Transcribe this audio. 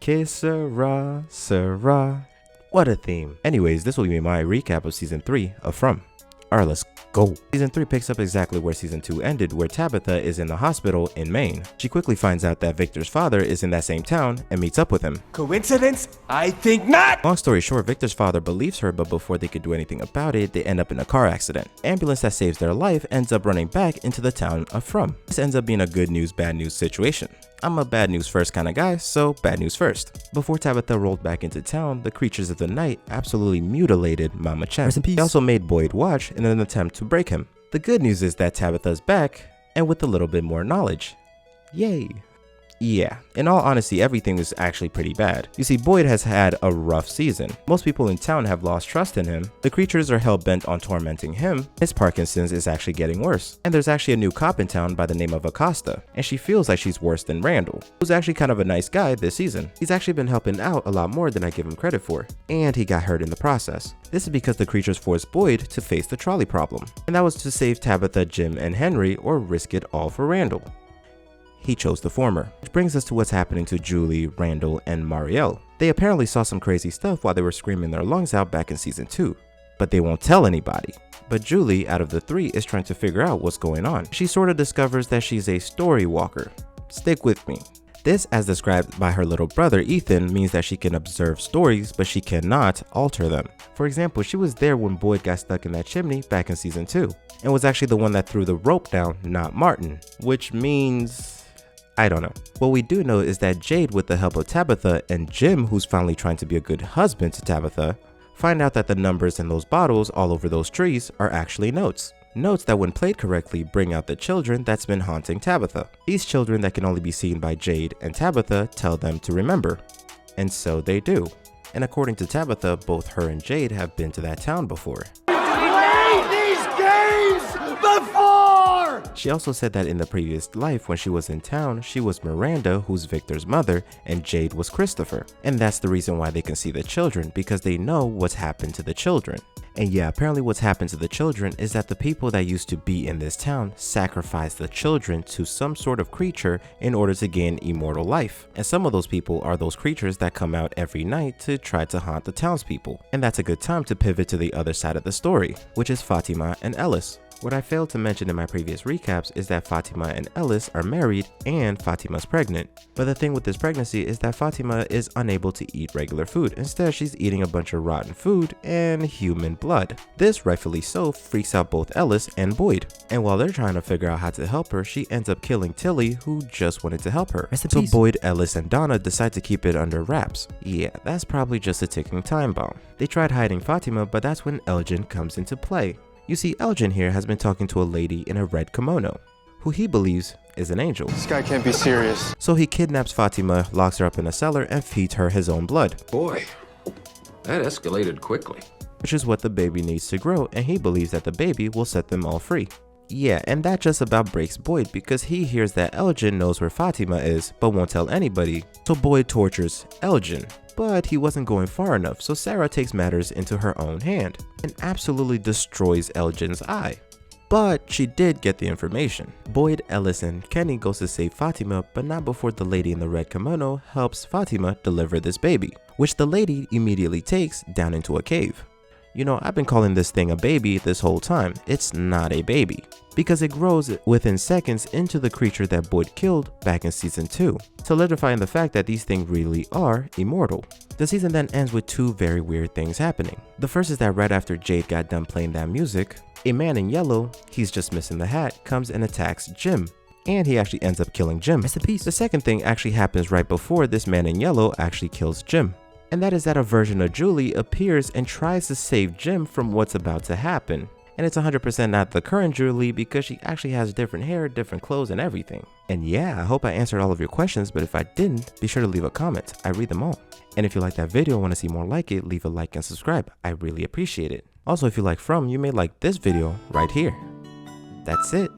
Que sera, sera. What a theme. Anyways, this will be my recap of season 3 of From. Alright, let's go. Season 3 picks up exactly where season 2 ended, where Tabitha is in the hospital in Maine. She quickly finds out that Victor's father is in that same town and meets up with him. Coincidence? I think not! Long story short, Victor's father believes her, but before they could do anything about it, they end up in a car accident. Ambulance that saves their life ends up running back into the town of From. This ends up being a good news, bad news situation. I'm a bad news first kind of guy, so bad news first. Before Tabitha rolled back into town, the creatures of the night absolutely mutilated Mama Chen. Rest in peace. They also made Boyd watch in an attempt to break him. The good news is that Tabitha's back, and with a little bit more knowledge. Yay. Yeah, in all honesty, everything is actually pretty bad. You see, Boyd has had a rough season. Most people in town have lost trust in him. The creatures are hell-bent on tormenting him. His Parkinson's is actually getting worse. And there's actually a new cop in town by the name of Acosta, and she feels like she's worse than Randall, who's actually kind of a nice guy this season. He's actually been helping out a lot more than I give him credit for, and he got hurt in the process. This is because the creatures forced Boyd to face the trolley problem, and that was to save Tabitha, Jim, and Henry, or risk it all for Randall. He chose the former. Which brings us to what's happening to Julie, Randall, and Marielle. They apparently saw some crazy stuff while they were screaming their lungs out back in season 2, but they won't tell anybody. But Julie, out of the 3, is trying to figure out what's going on. She sort of discovers that she's a story walker. Stick with me. This, as described by her little brother Ethan, means that she can observe stories, but she cannot alter them. For example, she was there when Boyd got stuck in that chimney back in season 2, and was actually the one that threw the rope down, not Martin, which means... I don't know. What we do know is that Jade, with the help of Tabitha, and Jim, who's finally trying to be a good husband to Tabitha, find out that the numbers in those bottles all over those trees are actually notes. Notes that, when played correctly, bring out the children that's been haunting Tabitha. These children that can only be seen by Jade and Tabitha tell them to remember. And so they do. And according to Tabitha, both her and Jade have been to that town before. Played these games before! She also said that in the previous life when she was in town, she was Miranda, who's Victor's mother, and Jade was Christopher. And that's the reason why they can see the children, because they know what's happened to the children. And yeah, apparently what's happened to the children is that the people that used to be in this town sacrificed the children to some sort of creature in order to gain immortal life. And some of those people are those creatures that come out every night to try to haunt the townspeople. And that's a good time to pivot to the other side of the story, which is Fatima and Ellis. What I failed to mention in my previous recaps is that Fatima and Ellis are married and Fatima's pregnant. But the thing with this pregnancy is that Fatima is unable to eat regular food. Instead, she's eating a bunch of rotten food and human blood. This, rightfully so, freaks out both Ellis and Boyd. And while they're trying to figure out how to help her, she ends up killing Tilly, who just wanted to help her. So Boyd, Ellis, and Donna decide to keep it under wraps. Yeah, that's probably just a ticking time bomb. They tried hiding Fatima, but that's when Elgin comes into play. You see, Elgin here has been talking to a lady in a red kimono, who he believes is an angel. This guy can't be serious. So he kidnaps Fatima, locks her up in a cellar, and feeds her his own blood. Boy, that escalated quickly. Which is what the baby needs to grow, and he believes that the baby will set them all free. Yeah, and that just about breaks Boyd because he hears that Elgin knows where Fatima is, but won't tell anybody. So Boyd tortures Elgin. But he wasn't going far enough, so Sarah takes matters into her own hand and absolutely destroys Elgin's eye. But she did get the information. Boyd, Ellis, and Kenny goes to save Fatima, but not before the lady in the red kimono helps Fatima deliver this baby, which the lady immediately takes down into a cave. You know, I've been calling this thing a baby this whole time. It's not a baby, because it grows within seconds into the creature that Boyd killed back in season 2, solidifying the fact that these things really are immortal. The season then ends with 2 very weird things happening. The first is that right after Jade got done playing that music, a man in yellow, he's just missing the hat, comes and attacks Jim. And he actually ends up killing Jim. Rest in peace. The second thing actually happens right before this man in yellow actually kills Jim. And that is that a version of Julie appears and tries to save Jim from what's about to happen. And it's 100% not the current Julie because she actually has different hair, different clothes, and everything. And yeah, I hope I answered all of your questions, but if I didn't, be sure to leave a comment. I read them all. And if you like that video and want to see more like it, leave a like and subscribe. I really appreciate it. Also, if you like From, you may like this video right here. That's it.